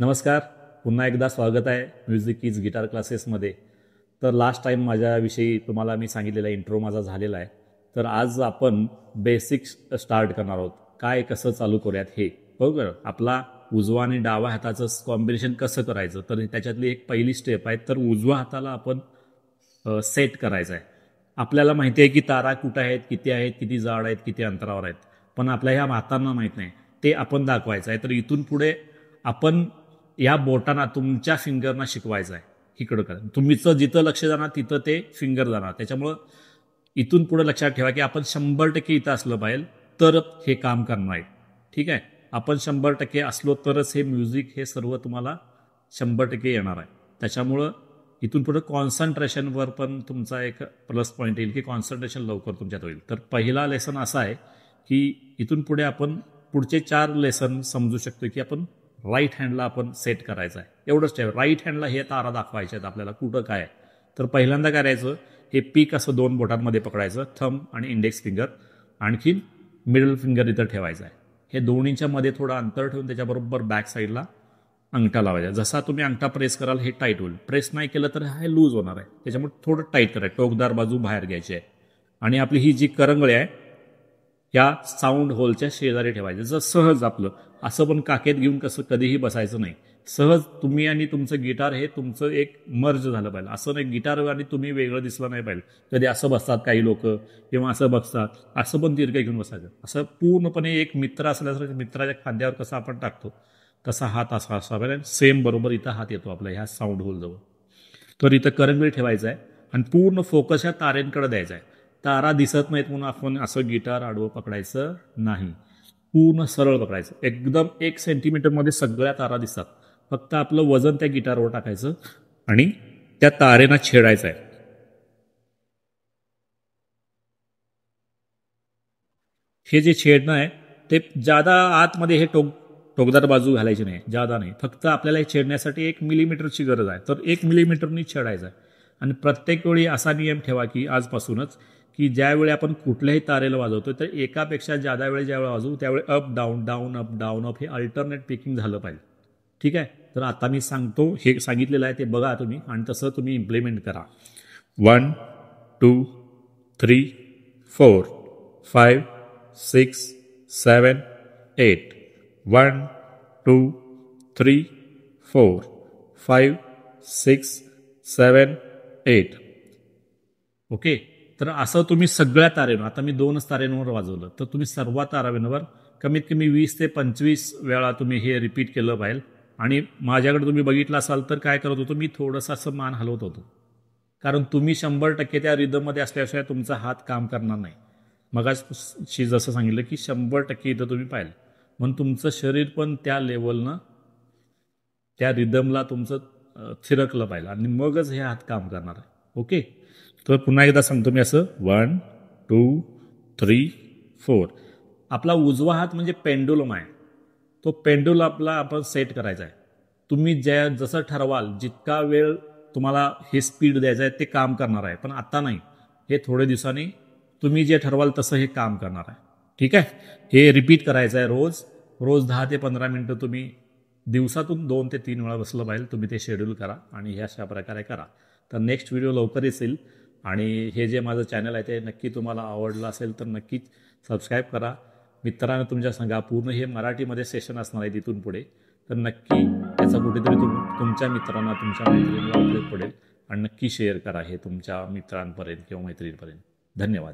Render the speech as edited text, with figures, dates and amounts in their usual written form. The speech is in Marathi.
नमस्कार, पुन्हा एकदा स्वागत आहे म्युझिक कीज गिटार क्लासेसमध्ये. तर लास्ट टाईम माझ्याविषयी तुम्हाला मी सांगितलेला इंट्रो माझा झालेला आहे. तर आज आपण बेसिक्स स्टार्ट करणार आहोत. काय कसं चालू करूयात हे बरोबर. आपला उजवा आणि डावा हाताचं कॉम्बिनेशन कसं करायचं, तर त्याच्यातली एक पहिली स्टेप आहे. तर उजव्या हाताला आपण सेट करायचं आहे. आपल्याला माहिती आहे की तारा कुठं आहेत, किती जाड आहेत, किती अंतरावर आहेत, पण आपल्या ह्या हातांना माहीत नाही. ते आपण दाखवायचं आहे. तर इथून पुढे आपण या बोटांना तुमच्या फिंगरना शिकवायचं आहे. इकडं करा, तुमचं जिथं लक्ष जाणार तिथं ते फिंगर जाणार. त्याच्यामुळं इथून पुढे लक्षात ठेवा की आपण 100% इथं असलं पाहिजे तर हे काम करणार आहे. ठीक आहे, आपण 100% असलो तरच हे म्युझिक हे सर्व तुम्हाला 100% येणार आहे. त्याच्यामुळं इथून पुढे कॉन्सन्ट्रेशनवर पण तुमचा एक प्लस पॉईंट येईल की कॉन्सन्ट्रेशन लवकर तुमच्यात होईल. तर पहिला लेसन असा आहे की इथून पुढे आपण पुढचे 4 लेसन समजू शकतो की आपण राईट हँडला आपण सेट करायचं आहे. एवढंच ठेवा, राईट हँडला हे तारा दाखवायचे आहेत आपल्याला कुठं काय आहे. तर पहिल्यांदा करायचं हे पीक असं 2 बोटांमध्ये पकडायचं, थंब आणि इंडेक्स फिंगर, आणखीन मिडल फिंगर इथं ठेवायचं आहे. हे दोन्हीच्या मध्ये थोडं अंतर ठेवून त्याच्याबरोबर बॅक साईडला अंगठा लावायचा. जसा तुम्ही अंगठा प्रेस कराल हे टाईट होईल, प्रेस नाही केलं तर हे लूज होणार आहे. त्याच्यामुळे थोडं टाईट करायचं, टोकदार बाजू बाहेर घ्यायची आहे. आणि आपली ही जी करंगळी आहे या साऊंड होलच्या शेजारी ठेवायचं. जर सहज आपलं असं पण काकेत घेऊन कसं कधीही बसायचं नाही. सहज तुम्ही आणि तुमचं गिटार हे तुमचं एक मर्ज झालं पाहिजे. असं नाही गिटार आणि तुम्ही वेगळं दिसलं नाही पाहिजे. कधी असं बसतात काही लोक किंवा असं बसतात, असं पण दीर्घ घेऊन बसायचं. असं पूर्णपणे एक मित्र असल्यासारखं मित्राच्या खांद्यावर कसं आपण टाकतो तसा हात असा असा पाहिजे. सेम बरोबर इथं हात येतो आपला ह्या साऊंड होलजवळ. तर इथं करंगळी ठेवायचं आहे आणि पूर्ण फोकस ह्या तारेंकडे द्यायचा आहे. तारा दिसत नाहीत म्हणून आपण असं गिटार आडवं पकडायचं नाही, पूर्ण सरळ पकडायचं. एकदम 1 सेंटीमीटरमध्ये सगळ्या तारा दिसतात. फक्त आपलं वजन त्या गिटारवर टाकायचं आणि त्या तारेना छेडायचं आहे. हे जे छेडणं आहे ते जादा आतमध्ये हे टोकदार बाजू घालायची नाही, जादा नाही. फक्त आपल्याला हे छेडण्यासाठी 1 मिलीमीटरची गरज आहे. तर 1 मिलीमीटरनी छेडायचं आहे. आणि प्रत्येक वेळी असा नियम ठेवा की आजपासूनच की ज्यावेळी आपण कुठल्याही तारेला वाजवतो तर एकापेक्षा जादा वेळ ज्यावेळी वाजवू त्यावेळी up down down up down up हे अल्टरनेट पिकिंग झालं पाहिजे. ठीक आहे, तर आता मी सांगतो, हे सांगितलेलं आहे ते बघा तुम्ही आणि तसं तुम्ही इम्प्लिमेंट करा. 1 2 3 4 5 6 7 8. 1 2 3 4 5 6 7 8. ओके, तर असं तुम्ही सगळ्या तारेंवर, आता मी 2च तारेंवर वाजवलं तर तुम्ही सर्व तारेंवर कमीत कमी 20 ते 25 वेळा तुम्ही हे रिपीट केलं पाहिजे. आणि माझ्याकडे तुम्ही बघितलं असाल तर काय करत होतो मी, थोडंसं असं मान हलवत होतो, कारण तुम्ही 100% त्या रिदममध्ये असल्याशिवाय तुमचा हात काम करणार नाही. मगाशी जसं सांगितलं की 100% इथं तुम्ही पाहिलं म्हणून तुमचं शरीर पण त्या लेवलनं त्या रिदमला तुमचं थिरकलं पाहिजे आणि मगच हे हात काम करणार आहे. ओके, तर पुन्हा एकदा सांगतो मी असं 1 2 3 4. आपला उजवा हात म्हणजे पेंडुलम आहे. तो पेंडुल आपला आपण सेट करायचा आहे. तुम्ही जसं ठरवाल जितका वेळ तुम्हाला हे स्पीड द्यायचं आहे ते काम करणार आहे, पण आता नाही. हे थोडे दिवसांनी तुम्ही जे ठरवाल तसं हे काम करणार आहे. ठीक आहे, हे रिपीट करायचं आहे रोज 10 ते 15 मिनटं तुम्ही दिवसातून 2 ते 3 वेळा बसलं पाहिजे. तुम्ही ते शेड्यूल करा आणि हे अशा प्रकारे करा. तर नेक्स्ट व्हिडिओ लवकरच येईल. आणि हे जे माझं चॅनल आहे ते नक्की तुम्हाला आवडलं असेल तर नक्कीच सबस्क्राईब करा. मित्रांनो तुमच्या सांगा, पूर्ण हे मराठीमध्ये सेशन असणार आहे तिथून पुढे. तर नक्की त्याचा कुठेतरी तुमच्या मित्रांना, तुमच्या मैत्रिणीला उपयोग पडेल आणि नक्की शेअर करा हे तुमच्या मित्रांपर्यंत किंवा मैत्रिणीपर्यंत. धन्यवाद.